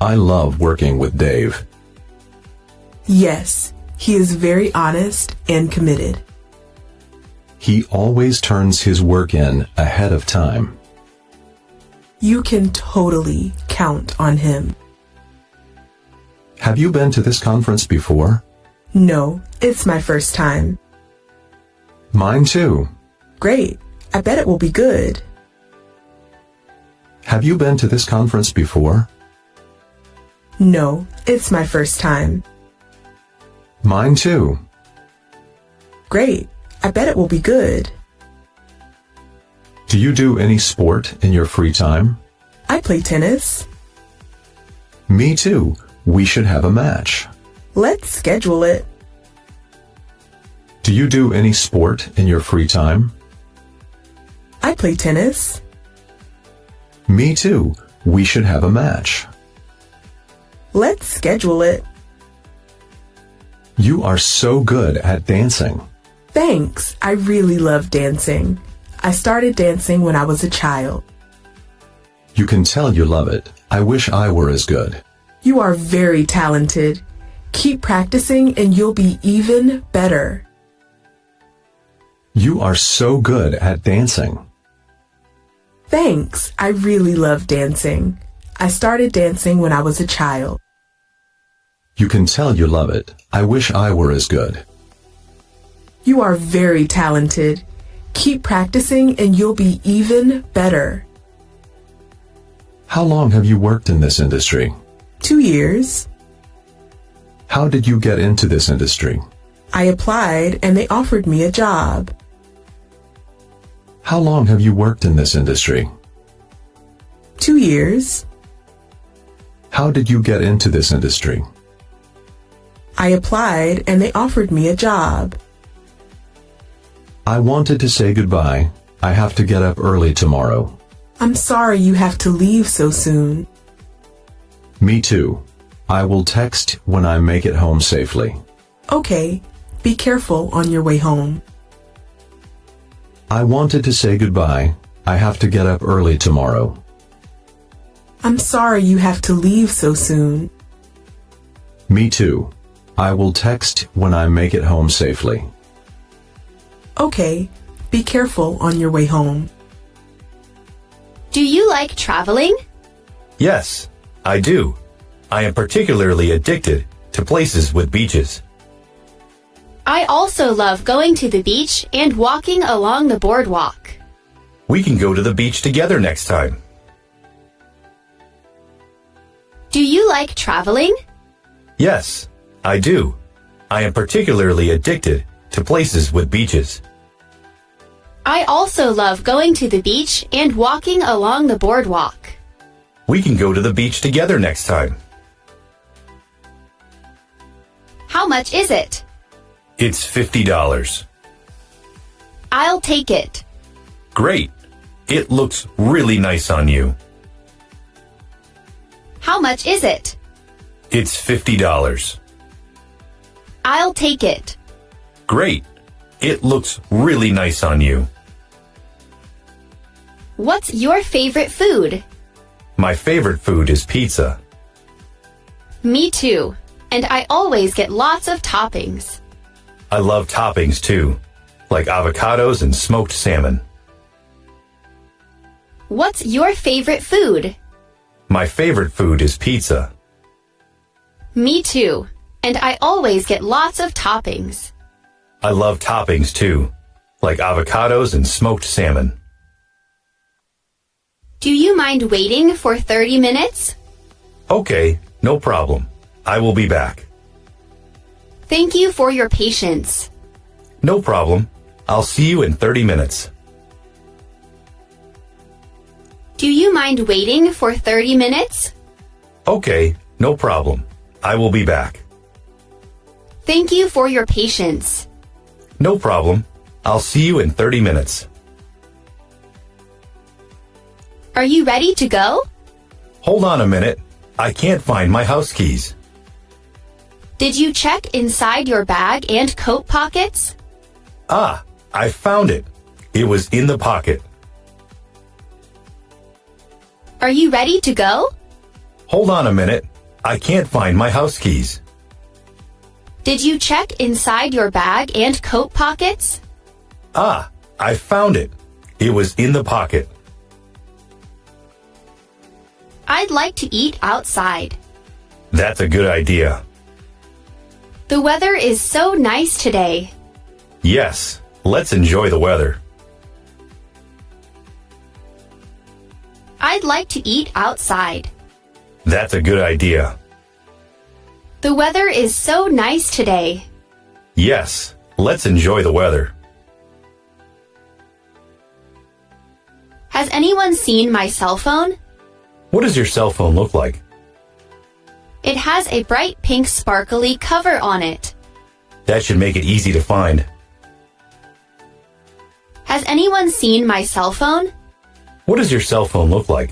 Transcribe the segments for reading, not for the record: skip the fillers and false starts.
I love working with Dave. Yes, he is very honest and committed. He always turns his work in ahead of time. You can totally count on him. Have you been to this conference before? No, it's my first time. Mine too. Great. I bet it will be good. Have you been to this conference before? No, it's my first time. Mine too. Great. I bet it will be good. Do you do any sport in your free time? I play tennis. Me too. We should have a match. Let's schedule it. Do you do any sport in your free time? I play tennis. Me too. We should have a match. Let's schedule it. You are so good at dancing. Thanks. I really love dancing. I started dancing when I was a child. You can tell you love it. I wish I were as good. You are very talented. Keep practicing and you'll be even better. You are so good at dancing. Thanks. I really love dancing. I started dancing when I was a child. You can tell you love it. I wish I were as good. You are very talented. Keep practicing and you'll be even better. How long have you worked in this industry? 2 years. How did you get into this industry? I applied and they offered me a job. How long have you worked in this industry? 2 years. How did you get into this industry? I applied and they offered me a job. I wanted to say goodbye. I have to get up early tomorrow. I'm sorry you have to leave so soon. Me too. I will text when I make it home safely. Okay, be careful on your way home. I wanted to say goodbye. I have to get up early tomorrow. I'm sorry you have to leave so soon. Me too. I will text when I make it home safely. Okay, be careful on your way home. Do you like traveling? Yes, I do. I am particularly addicted to places with beaches. I also love going to the beach and walking along the boardwalk. We can go to the beach together next time. Do you like traveling? Yes, I do. I am particularly addicted to places with beaches. I also love going to the beach and walking along the boardwalk. We can go to the beach together next time. How much is it? It's $50. I'll take it. Great. It looks really nice on you. How much is it? It's $50. I'll take it. Great. It looks really nice on you. What's your favorite food? My favorite food is pizza. Me too. And I always get lots of toppings. I love toppings too, like avocados and smoked salmon. What's your favorite food? My favorite food is pizza. Me too. And I always get lots of toppings. I love toppings too, like avocados and smoked salmon. Do you mind waiting for 30 minutes? Okay, no problem. I will be back. Thank you for your patience. No problem. I'll see you in 30 minutes. Do you mind waiting for 30 minutes? Okay, no problem. I will be back. Thank you for your patience. No problem. I'll see you in 30 minutes. Are you ready to go? Hold on a minute. I can't find my house keys. Did you check inside your bag and coat pockets? Ah, I found it. It was in the pocket. Are you ready to go? Hold on a minute. I can't find my house keys. Did you check inside your bag and coat pockets? Ah, I found it. It was in the pocket. I'd like to eat outside. That's a good idea. The weather is so nice today. Yes, let's enjoy the weather. I'd like to eat outside. That's a good idea. The weather is so nice today. Yes, let's enjoy the weather. Has anyone seen my cell phone? What does your cell phone look like? It has a bright pink sparkly cover on it. That should make it easy to find. Has anyone seen my cell phone? What does your cell phone look like?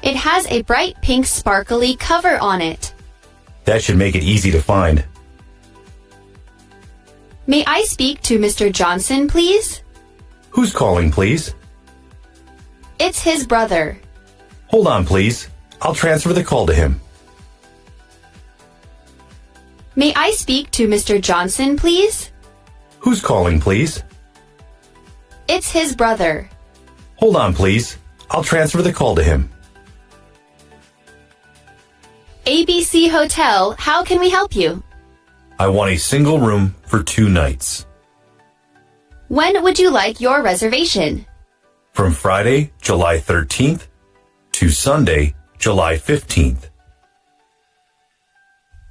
It has a bright pink sparkly cover on it. That should make it easy to find. May I speak to Mr. Johnson, please? Who's calling, please? It's his brother. Hold on, please. I'll transfer the call to him. May I speak to Mr. Johnson, please? Who's calling, please? It's his brother. Hold on, please. I'll transfer the call to him. ABC Hotel, how can we help you? I want a single room for 2 nights. When would you like your reservation? From Friday, July 13th to Sunday, July 15th.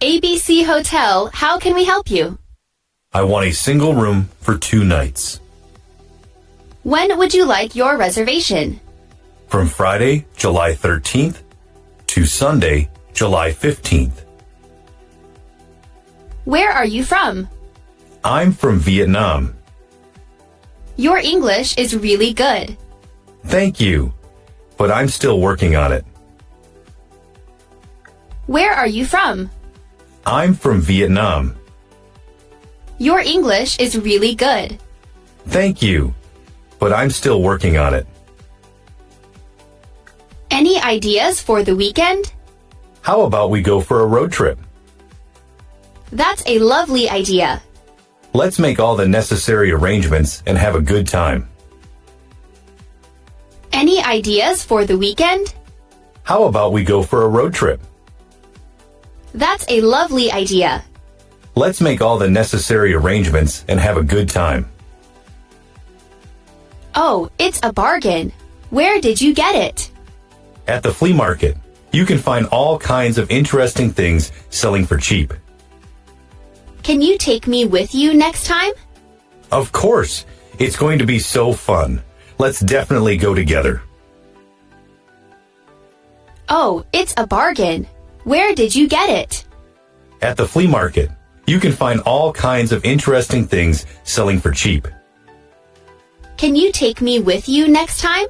ABC Hotel, how can we help you? I want a single room for 2 nights. When would you like your reservation? From Friday, July 13th to Sunday, July 15th. Where are you from? I'm from Vietnam. Your English is really good. Thank you, but I'm still working on it. Where are you from? I'm from Vietnam. Your English is really good. Thank you, but I'm still working on it. Any ideas for the weekend? How about we go for a road trip? That's a lovely idea. Let's make all the necessary arrangements and have a good time. Any ideas for the weekend? How about we go for a road trip? That's a lovely idea. Let's make all the necessary arrangements and have a good time. Oh, it's a bargain. Where did you get it? At the flea market, you can find all kinds of interesting things selling for cheap. Can you take me with you next time? Of course, it's going to be so fun. Let's definitely go together. Oh, it's a bargain. Where did you get it? At the flea market, you can find all kinds of interesting things selling for cheap. Can you take me with you next time?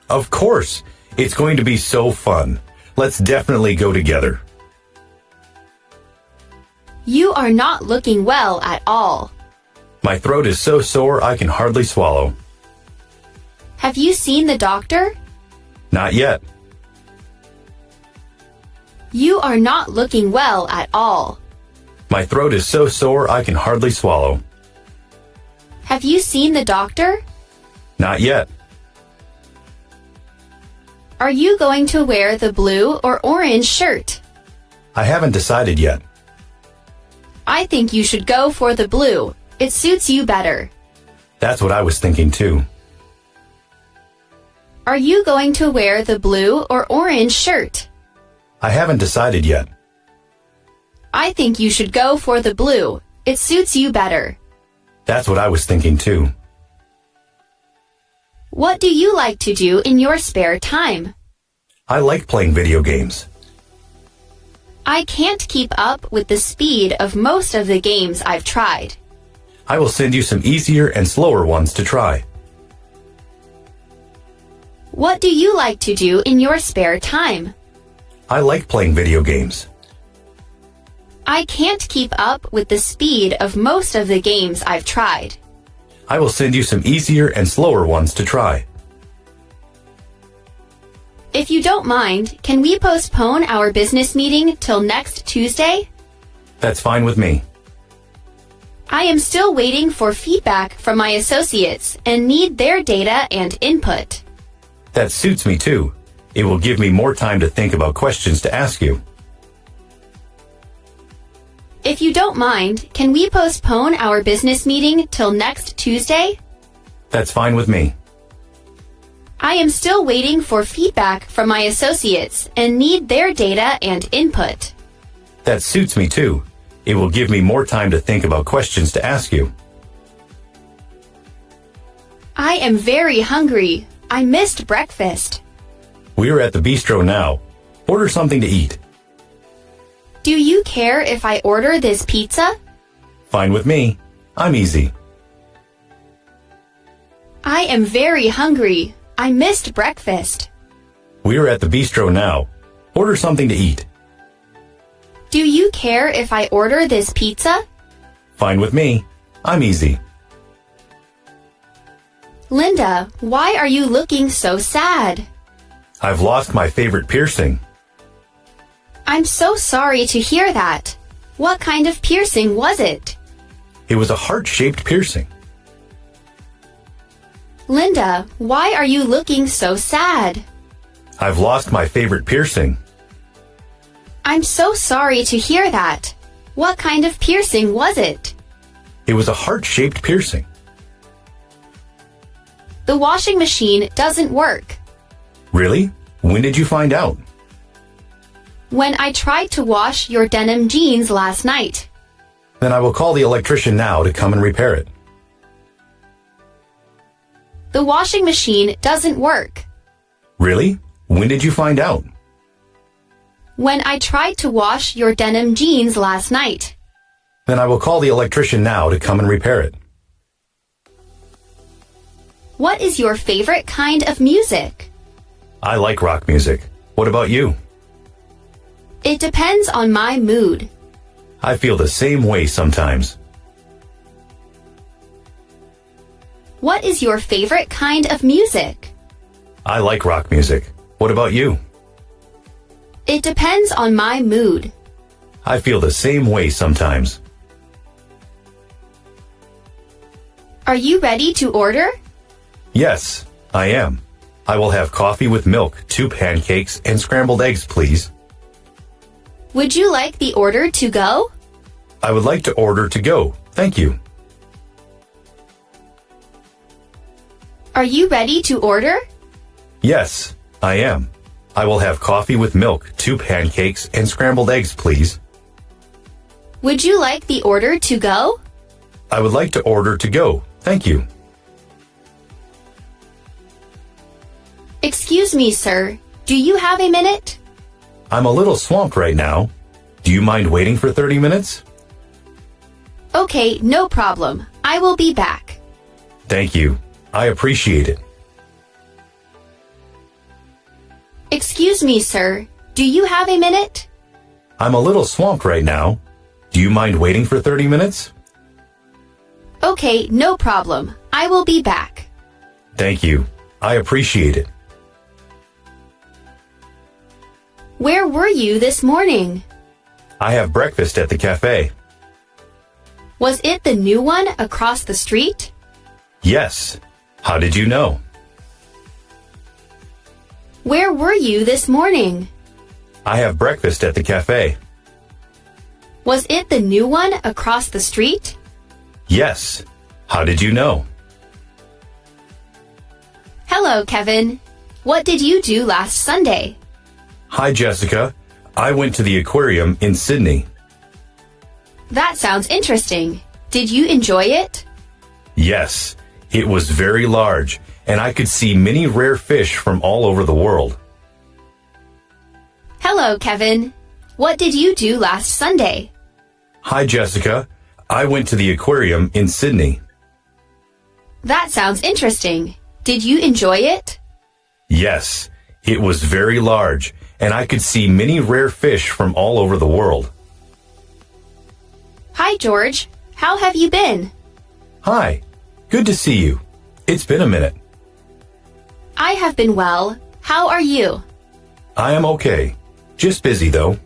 Of course, it's going to be so fun. Let's definitely go together. You are not looking well at all. My throat is so sore I can hardly swallow. Have you seen the doctor? Not yet. You are not looking well at all. My throat is so sore I can hardly swallow. Have you seen the doctor? Not yet. Are you going to wear the blue or orange shirt? I haven't decided yet. I think you should go for the blue. It suits you better. That's what I was thinking too. Are you going to wear the blue or orange shirt? I haven't decided yet. I think you should go for the blue. It suits you better. That's what I was thinking too. What do you like to do in your spare time? I like playing video games. I can't keep up with the speed of most of the games I've tried. I will send you some easier and slower ones to try. What do you like to do in your spare time? I like playing video games. I can't keep up with the speed of most of the games I've tried. I will send you some easier and slower ones to try. If you don't mind, can we postpone our business meeting till next Tuesday? That's fine with me. I am still waiting for feedback from my associates and need their data and input. That suits me too. It will give me more time to think about questions to ask you. If you don't mind, can we postpone our business meeting till next Tuesday? That's fine with me. I am still waiting for feedback from my associates and need their data and input. That suits me too. It will give me more time to think about questions to ask you. I am very hungry. I missed breakfast. We're at the bistro now. Order something to eat. Do you care if I order this pizza? Fine with me. I'm easy. I am very hungry. I missed breakfast. We're at the bistro now. Order something to eat. Do you care if I order this pizza? Fine with me. I'm easy. Linda, why are you looking so sad? I've lost my favorite piercing. I'm so sorry to hear that. What kind of piercing was it? It was a heart-shaped piercing. Linda, why are you looking so sad? I've lost my favorite piercing. I'm so sorry to hear that. What kind of piercing was it? It was a heart-shaped piercing. The washing machine doesn't work. Really? When did you find out? When I tried to wash your denim jeans last night. Then I will call the electrician now to come and repair it. The washing machine doesn't work. Really? When did you find out? When I tried to wash your denim jeans last night. Then I will call the electrician now to come and repair it. What is your favorite kind of music? I like rock music. What about you? It depends on my mood. I feel the same way sometimes. What is your favorite kind of music? I like rock music. What about you? It depends on my mood. I feel the same way sometimes. Are you ready to order? Yes, I am. I will have coffee with milk, 2 pancakes, and scrambled eggs, please. Would you like the order to go? I would like to order to go. Thank you. Are you ready to order? Yes, I am. I will have coffee with milk, 2 pancakes, and scrambled eggs, please. Would you like the order to go? I would like to order to go. Thank you. Excuse me, sir. Do you have a minute? I'm a little swamped right now. Do you mind waiting for 30 minutes? Okay, no problem. I will be back. Thank you. I appreciate it. Excuse me, sir. Do you have a minute? I'm a little swamped right now. Do you mind waiting for 30 minutes? Okay, no problem. I will be back. Thank you. I appreciate it. Where were you this morning? I have breakfast at the cafe. Was it the new one across the street? Yes. How did you know? Where were you this morning? I have breakfast at the cafe. Was it the new one across the street? Yes. How did you know? Hello, Kevin. What did you do last Sunday? Hi, Jessica. I went to the aquarium in Sydney. That sounds interesting. Did you enjoy it? Yes. It was very large, and I could see many rare fish from all over the world. Hello, Kevin. What did you do last Sunday? Hi, Jessica. I went to the aquarium in Sydney. That sounds interesting. Did you enjoy it? Yes. It was very large, and I could see many rare fish from all over the world. Hi, George. How have you been? Hi. Good to see you. It's been a minute. I have been well. How are you? I am okay. Just busy though.